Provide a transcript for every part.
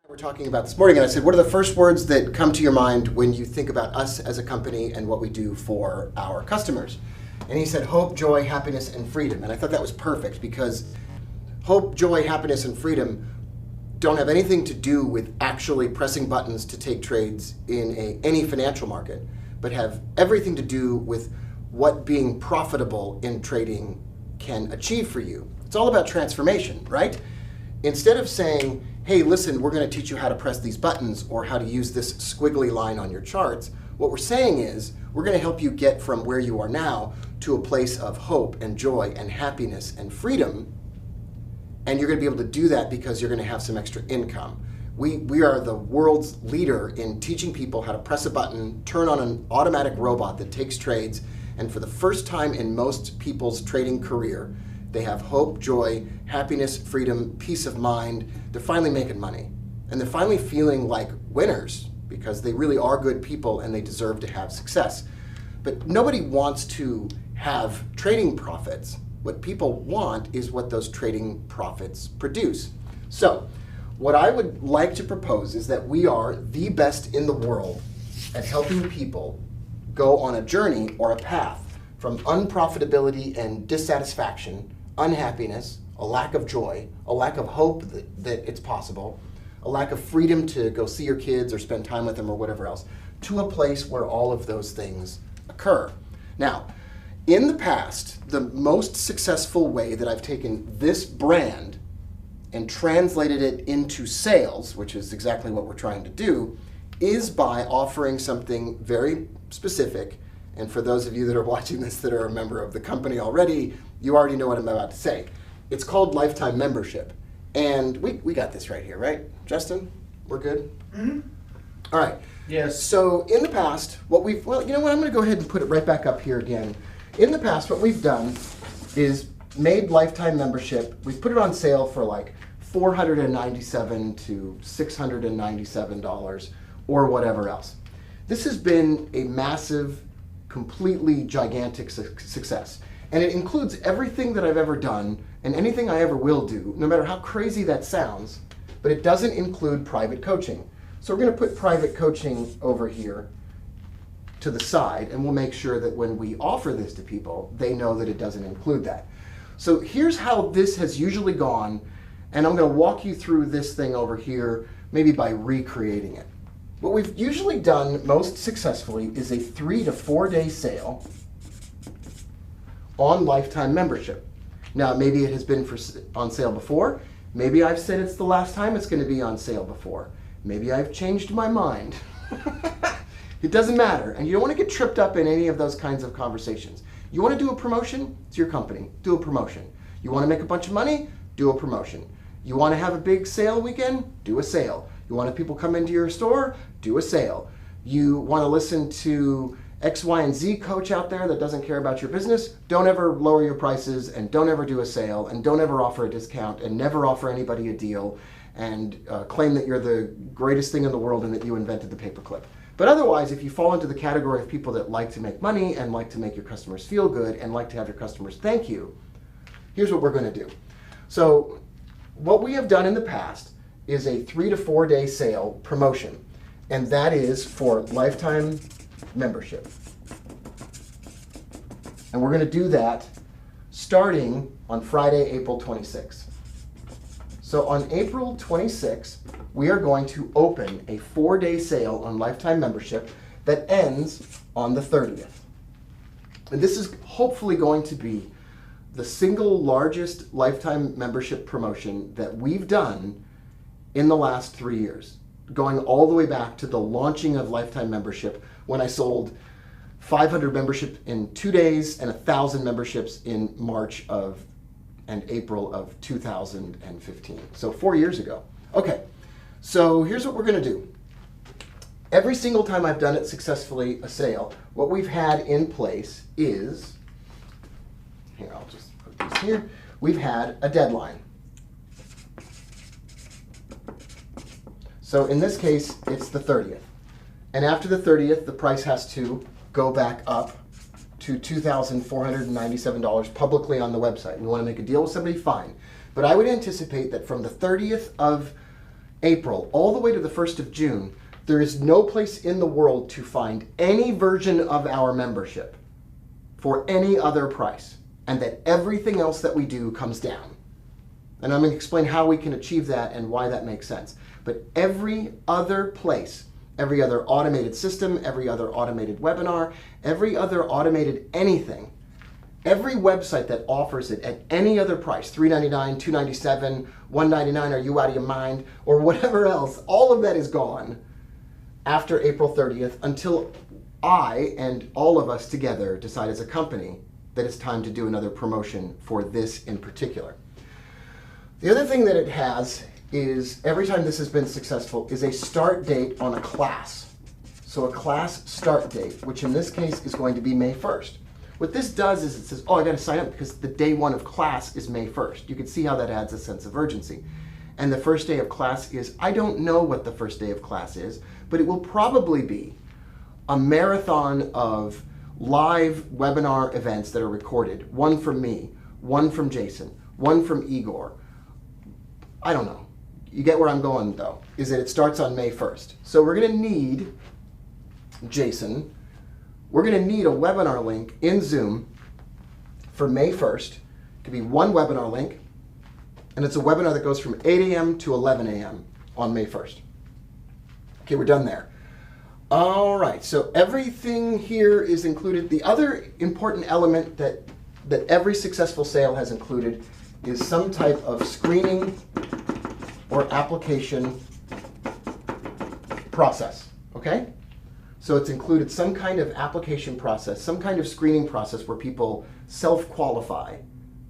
We're talking about this morning, and I said, what are the first words that come to your mind when you think about us as a company and what we do for our customers? And he said, hope, joy, happiness, and freedom. And I thought that was perfect because hope, joy, happiness, and freedom don't have anything to do with actually pressing buttons to take trades in any financial market, but have everything to do with what being profitable in trading can achieve for you. It's all about transformation, right? Instead of saying, hey, listen, we're going to teach you how to press these buttons or how to use this squiggly line on your charts, what we're saying is we're going to help you get from where you are now to a place of hope and joy and happiness and freedom. And you're going to be able to do that because you're going to have some extra income. We are the world's leader in teaching people how to press a button, turn on an automatic robot that takes trades, and for the first time in most people's trading career, they have hope, joy, happiness, freedom, peace of mind. They're finally making money. And they're finally feeling like winners because they really are good people and they deserve to have success. But nobody wants to have trading profits. What people want is what those trading profits produce. So, what I would like to propose is that we are the best in the world at helping people go on a journey or a path from unprofitability and dissatisfaction, unhappiness, a lack of joy, a lack of hope that it's possible, a lack of freedom to go see your kids or spend time with them or whatever else, to a place where all of those things occur. Now, in the past, the most successful way that I've taken this brand and translated it into sales, which is exactly what we're trying to do, is by offering something very specific. And for those of you that are watching this that are a member of the company already, you already know what I'm about to say. It's called lifetime membership. And we got this right here, right? Justin, we're good? Mm-hmm. All right. Yes. So in the past, I'm going to go ahead and put it right back up here again. In the past, what we've done is made lifetime membership. We've put it on sale for like $497 to $697 or whatever else. This has been a massive, completely gigantic success. And it includes everything that I've ever done and anything I ever will do, no matter how crazy that sounds, but it doesn't include private coaching. So we're going to put private coaching over here to the side, and we'll make sure that when we offer this to people, they know that it doesn't include that. So here's how this has usually gone, and I'm going to walk you through this thing over here, maybe by recreating it. What we've usually done most successfully is a 3 to 4 day sale on lifetime membership. Now, maybe it has been on sale before. Maybe I've said it's the last time it's going to be on sale before. Maybe I've changed my mind. It doesn't matter. And you don't want to get tripped up in any of those kinds of conversations. You want to do a promotion? It's your company. Do a promotion. You want to make a bunch of money? Do a promotion. You want to have a big sale weekend? Do a sale. You want to have people come into your store? Do a sale. You want to listen to X, Y, and Z coach out there that doesn't care about your business? Don't ever lower your prices, and don't ever do a sale, and don't ever offer a discount, and never offer anybody a deal, and claim that you're the greatest thing in the world and that you invented the paperclip. But otherwise, if you fall into the category of people that like to make money and like to make your customers feel good and like to have your customers thank you, here's what we're going to do. So what we have done in the past is a 3 to 4 day sale promotion, and that is for lifetime membership. And we're going to do that starting on Friday, April 26th. So on April 26th, we are going to open a 4 day sale on lifetime membership that ends on the 30th. And this is hopefully going to be the single largest lifetime membership promotion that we've done in the last 3 years, going all the way back to the launching of lifetime membership when I sold 500 membership in 2 days and 1,000 memberships in March and April of 2015. So 4 years ago. Okay, so here's what we're going to do. Every single time I've done it successfully, a sale, what we've had in place is, here, I'll just put this here, we've had a deadline. So in this case, it's the 30th. And after the 30th, the price has to go back up to $2,497 publicly on the website. We want to make a deal with somebody, fine. But I would anticipate that from the 30th of April, all the way to the 1st of June, there is no place in the world to find any version of our membership for any other price, and that everything else that we do comes down. And I'm going to explain how we can achieve that and why that makes sense. But every other place, every other automated system, every other automated webinar, every other automated anything, every website that offers it at any other price, $3.99, $2.97, $1.99, are you out of your mind, or whatever else, all of that is gone after April 30th until I and all of us together decide as a company that it's time to do another promotion for this in particular. The other thing that it has is, every time this has been successful, is a start date on a class. So a class start date, which in this case is going to be May 1st. What this does is it says, oh, I got to sign up because the day one of class is May 1st. You can see how that adds a sense of urgency. And the first day of class is, I don't know what the first day of class is, but it will probably be a marathon of live webinar events that are recorded. One from me, one from Jason, one from Igor. I don't know. You get where I'm going though, is that it starts on May 1st. So we're going to need, Jason, we're going to need a webinar link in Zoom for May 1st. It could be one webinar link, and it's a webinar that goes from 8 a.m. to 11 a.m. on May 1st. Okay, we're done there. All right, so everything here is included. The other important element that every successful sale has included is some type of screening or application process, okay? So it's included some kind of application process, some kind of screening process where people self-qualify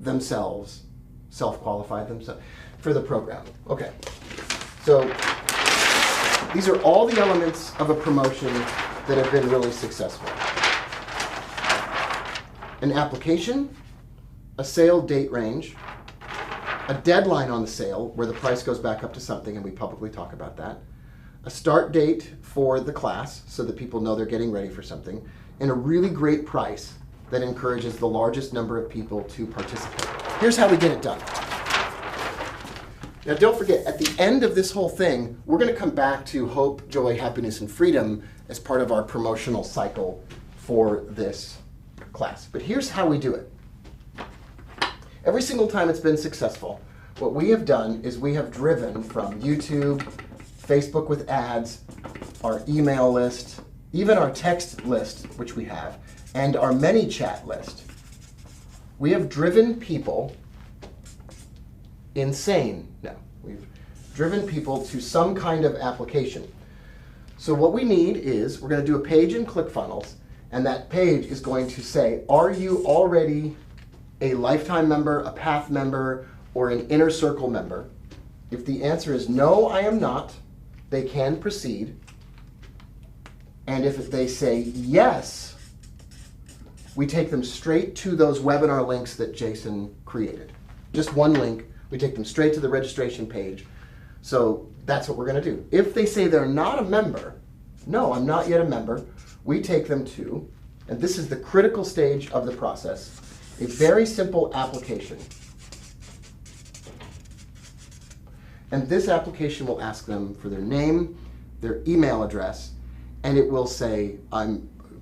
themselves for the program. Okay, so these are all the elements of a promotion that have been really successful. An application, a sale date range, a deadline on the sale where the price goes back up to something and we publicly talk about that, a start date for the class so that people know they're getting ready for something, and a really great price that encourages the largest number of people to participate. Here's how we get it done. Now don't forget, at the end of this whole thing, we're going to come back to hope, joy, happiness, and freedom as part of our promotional cycle for this class. But here's how we do it. Every single time it's been successful, what we have done is we have driven from YouTube, Facebook with ads, our email list, even our text list, which we have, and our ManyChat list. We have driven people insane. No, we've driven people to some kind of application. So what we need is, we're going to do a page in ClickFunnels, and that page is going to say, are you already a lifetime member, a path member, or an inner circle member? If the answer is no, I am not, they can proceed. And if they say yes, we take them straight to those webinar links that Jason created. Just one link, we take them straight to the registration page. So that's what we're going to do. If they say they're not a member, no, I'm not yet a member, we take them to, and this is the critical stage of the process, a very simple application. And this application will ask them for their name, their email address, and it will say,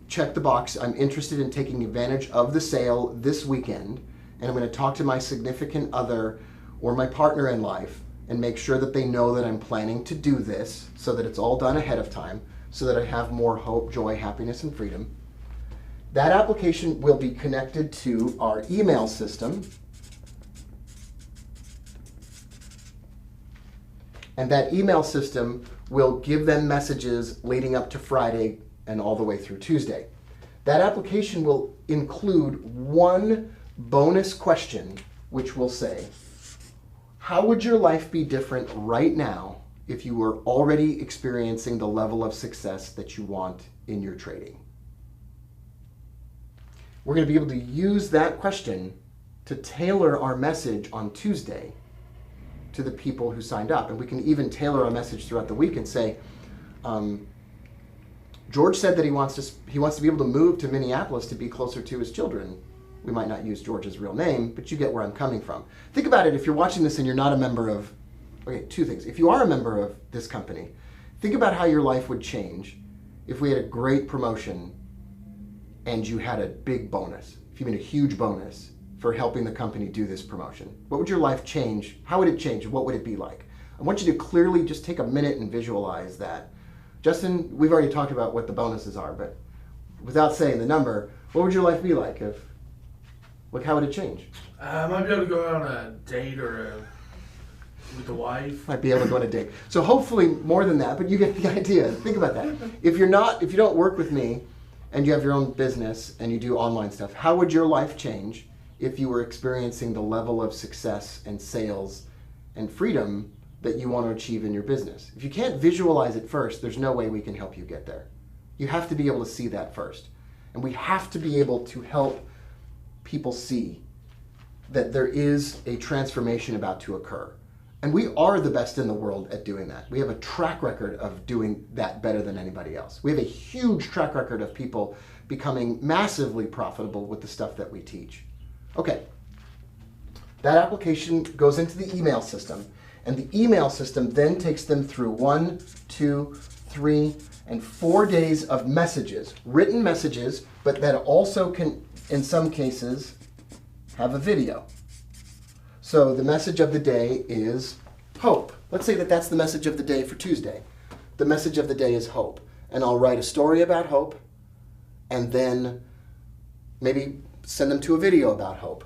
check the box, I'm interested in taking advantage of the sale this weekend, and I'm going to talk to my significant other or my partner in life and make sure that they know that I'm planning to do this so that it's all done ahead of time so that I have more hope, joy, happiness, and freedom. That application will be connected to our email system, and that email system will give them messages leading up to Friday and all the way through Tuesday. That application will include one bonus question, which will say, how would your life be different right now if you were already experiencing the level of success that you want in your trading? We're going to be able to use that question to tailor our message on Tuesday to the people who signed up. And we can even tailor our message throughout the week and say, George said that he wants to be able to move to Minneapolis to be closer to his children. We might not use George's real name, but you get where I'm coming from. Think about it, if you're watching this and you're not a member of Okay, two things. If you are a member of this company, think about how your life would change if we had a great promotion and you had a big bonus, if you made a huge bonus for helping the company do this promotion. What would your life change? How would it change? What would it be like? I want you to clearly just take a minute and visualize that. Justin, we've already talked about what the bonuses are, but without saying the number, what would your life be like if, like, how would it change? I might be able to go on a date with the wife. Might be able to go on a date. So hopefully more than that, but you get the idea. Think about that. If you don't work with me and you have your own business and you do online stuff, how would your life change if you were experiencing the level of success and sales and freedom that you want to achieve in your business? If you can't visualize it first, there's no way we can help you get there. You have to be able to see that first. And we have to be able to help people see that there is a transformation about to occur. And we are the best in the world at doing that. We have a track record of doing that better than anybody else. We have a huge track record of people becoming massively profitable with the stuff that we teach. Okay, that application goes into the email system, and the email system then takes them through 1, 2, 3, and 4 days of messages, written messages, but that also can, in some cases, have a video. So the message of the day is hope. Let's say that that's the message of the day for Tuesday. The message of the day is hope. And I'll write a story about hope, and then maybe send them to a video about hope.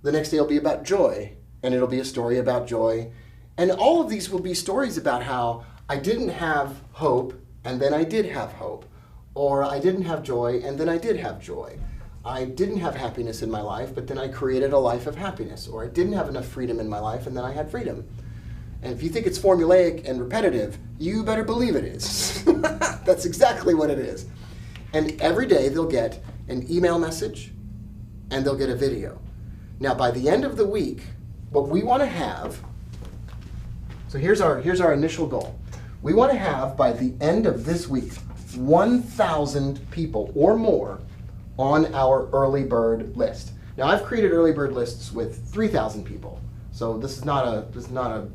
The next day will be about joy, and it'll be a story about joy. And all of these will be stories about how I didn't have hope, and then I did have hope. Or I didn't have joy, and then I did have joy. I didn't have happiness in my life, but then I created a life of happiness. Or I didn't have enough freedom in my life, and then I had freedom. And if you think it's formulaic and repetitive, you better believe it is. That's exactly what it is. And every day they'll get an email message, and they'll get a video. Now, by the end of the week, what we want to have, so here's our initial goal. We want to have, by the end of this week, 1,000 people or more on our early bird list. Now, I've created early bird lists with 3,000 people, so this is not a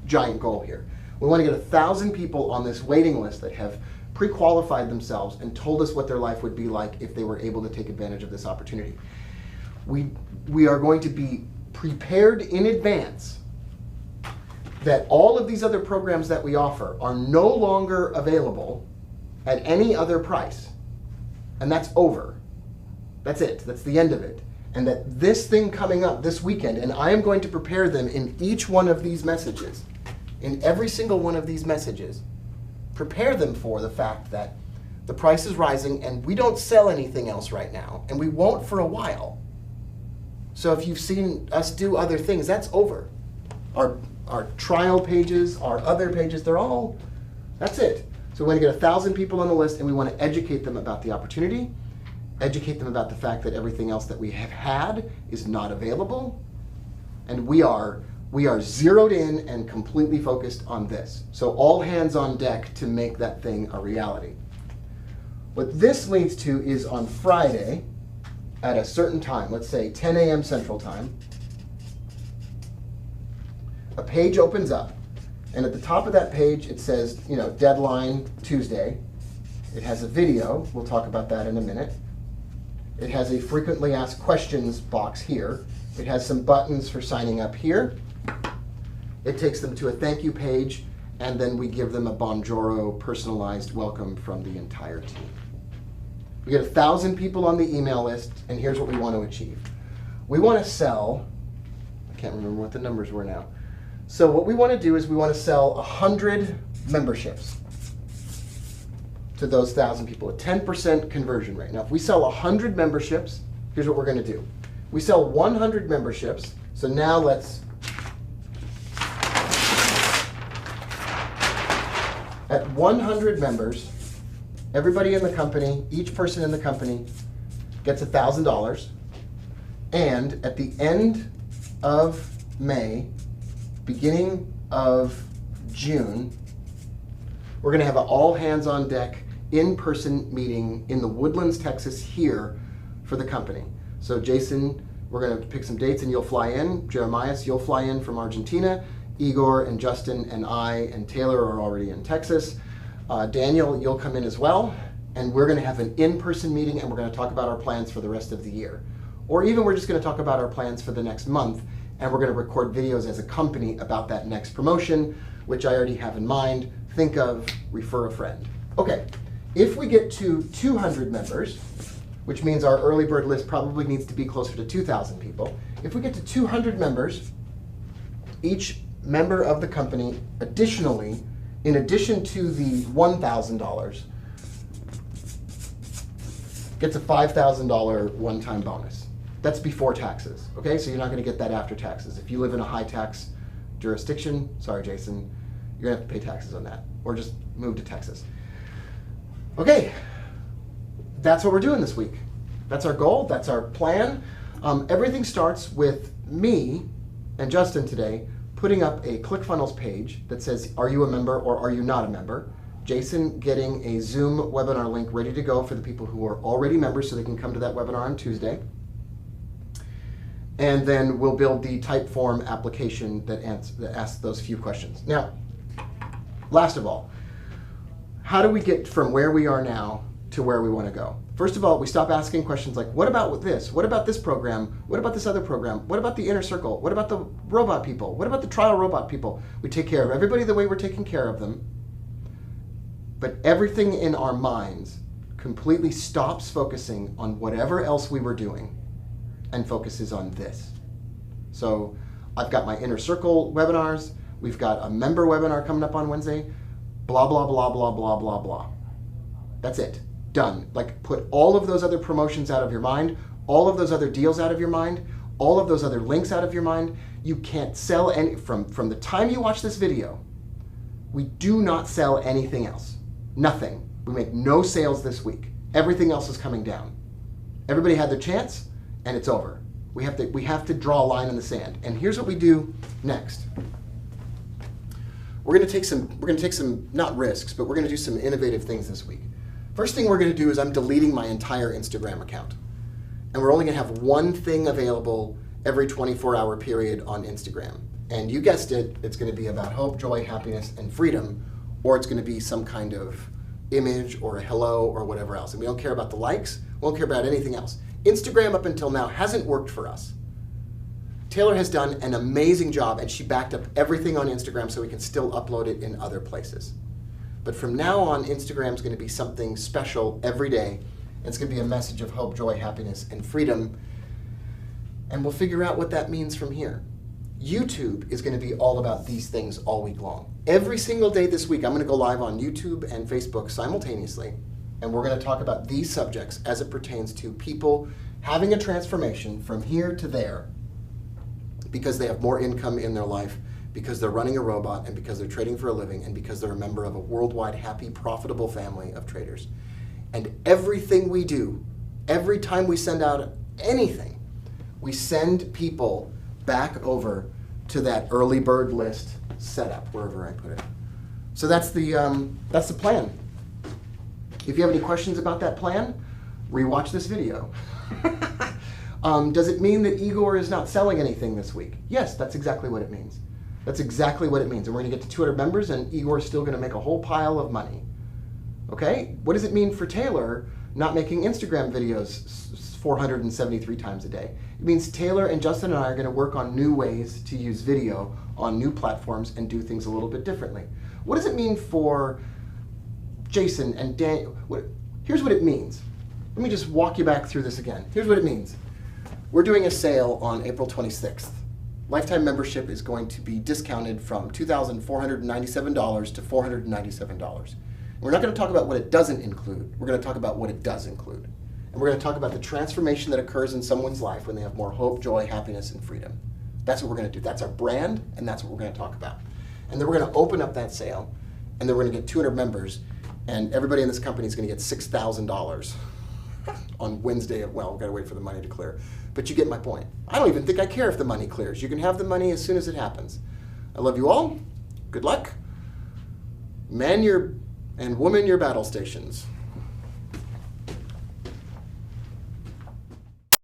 giant goal here. We want to get 1,000 people on this waiting list that have pre-qualified themselves and told us what their life would be like if they were able to take advantage of this opportunity. We are going to be prepared in advance that all of these other programs that we offer are no longer available at any other price. And that's over. That's it. That's the end of it. And that this thing coming up this weekend, and I am going to prepare them in each one of these messages, in every single one of these messages, prepare them for the fact that the price is rising and we don't sell anything else right now, and we won't for a while. So if you've seen us do other things, that's over. Our trial pages, our other pages, that's it. So we want to get 1,000 people on the list, and we want to educate them about the opportunity, educate them about the fact that everything else that we have had is not available, and we are zeroed in and completely focused on this. So all hands on deck to make that thing a reality. What this leads to is on Friday at a certain time, let's say 10 a.m. Central Time, a page opens up, and at the top of that page it says, deadline Tuesday. It has a video, we'll talk about that in a minute. It has a frequently asked questions box here. It has some buttons for signing up here. It takes them to a thank you page, and then we give them a Bonjoro personalized welcome from the entire team. We get 1,000 people on the email list, and here's what we want to achieve. We want to sell, I can't remember what the numbers were now. So what we want to do is we want to sell 100 memberships to those 1,000 people, a 10% conversion rate. Now, if we sell 100 memberships, here's what we're going to do. We sell 100 memberships, so now let's, at 100 members, everybody in the company, each person in the company gets $1,000, and at the end of May, beginning of June, we're going to have an all hands on deck in-person meeting in the Woodlands, Texas here for the company. So Jason, we're going to pick some dates and you'll fly in. Jeremias, you'll fly in from Argentina. Igor and Justin and I and Taylor are already in Texas. Daniel, you'll come in as well, and we're going to have an in-person meeting, and we're going to talk about our plans for the rest of the year. Or even we're just going to talk about our plans for the next month, and we're going to record videos as a company about that next promotion, which I already have in mind. Think of, refer a friend. Okay, if we get to 200 members, which means our early bird list probably needs to be closer to 2,000 people. If we get to 200 members, each member of the company additionally, in addition to the $1,000, gets a $5,000 one-time bonus. That's before taxes, okay? So you're not gonna get that after taxes. If you live in a high tax jurisdiction, sorry Jason, you're gonna have to pay taxes on that, or just move to Texas. Okay, that's what we're doing this week. That's our goal, that's our plan. Everything starts with me and Justin today putting up a ClickFunnels page that says, are you a member or are you not a member? Jason getting a Zoom webinar link ready to go for the people who are already members so they can come to that webinar on Tuesday. And then we'll build the Typeform application that asks those few questions. Now, last of all, how do we get from where we are now to where we want to go? First of all, we stop asking questions like, what about this? What about this program? What about this other program? What about the inner circle? What about the robot people? What about the trial robot people? We take care of everybody the way we're taking care of them, but everything in our minds completely stops focusing on whatever else we were doing and focuses on this. So I've got my inner circle webinars. We've got a member webinar coming up on Wednesday. Blah, blah, blah, blah, blah, blah, blah. That's it. Done. Like, put all of those other promotions out of your mind, all of those other deals out of your mind, all of those other links out of your mind. You can't sell any, from the time you watch this video, we do not sell anything else. Nothing. We make no sales this week. Everything else is coming down. Everybody had their chance, and it's over. We have to draw a line in the sand. And here's what we do next. We're gonna take some, not risks, but we're gonna do some innovative things this week. First thing we're gonna do is I'm deleting my entire Instagram account. And we're only gonna have one thing available every 24-hour period on Instagram. And you guessed it, it's gonna be about hope, joy, happiness, and freedom, or it's gonna be some kind of image or a hello or whatever else. And we don't care about the likes, we don't care about anything else. Instagram up until now hasn't worked for us. Taylor has done an amazing job, and she backed up everything on Instagram so we can still upload it in other places. But from now on, Instagram is going to be something special every day. It's going to be a message of hope, joy, happiness, and freedom. And we'll figure out what that means from here. YouTube is going to be all about these things all week long. Every single day this week, I'm going to go live on YouTube and Facebook simultaneously, and we're going to talk about these subjects as it pertains to people having a transformation from here to there because they have more income in their life, because they're running a robot, and because they're trading for a living, and because they're a member of a worldwide happy, profitable family of traders. And everything we do, every time we send out anything, we send people back over to that early bird list setup, wherever I put it. So that's the plan. If you have any questions about that plan, rewatch this video. Does it mean that Igor is not selling anything this week? Yes, that's exactly what it means. That's exactly what it means. And we're going to get to 200 members, and Igor is still going to make a whole pile of money. Okay? What does it mean for Taylor not making Instagram videos 473 times a day? It means Taylor and Justin and I are going to work on new ways to use video on new platforms and do things a little bit differently. What does it mean for Jason and Daniel? Here's what it means. Let me just walk you back through this again. Here's what it means. We're doing a sale on April 26th. Lifetime membership is going to be discounted from $2,497 to $497. We're not going to talk about what it doesn't include. We're going to talk about what it does include. And we're going to talk about the transformation that occurs in someone's life when they have more hope, joy, happiness, and freedom. That's what we're going to do. That's our brand, and that's what we're going to talk about. And then we're going to open up that sale, and then we're going to get 200 members, and everybody in this company is going to get $6,000 on Wednesday. Well, we've got to wait for the money to clear. But you get my point. I don't even think I care if the money clears. You can have the money as soon as it happens. I love you all. Good luck. Man your and woman your battle stations.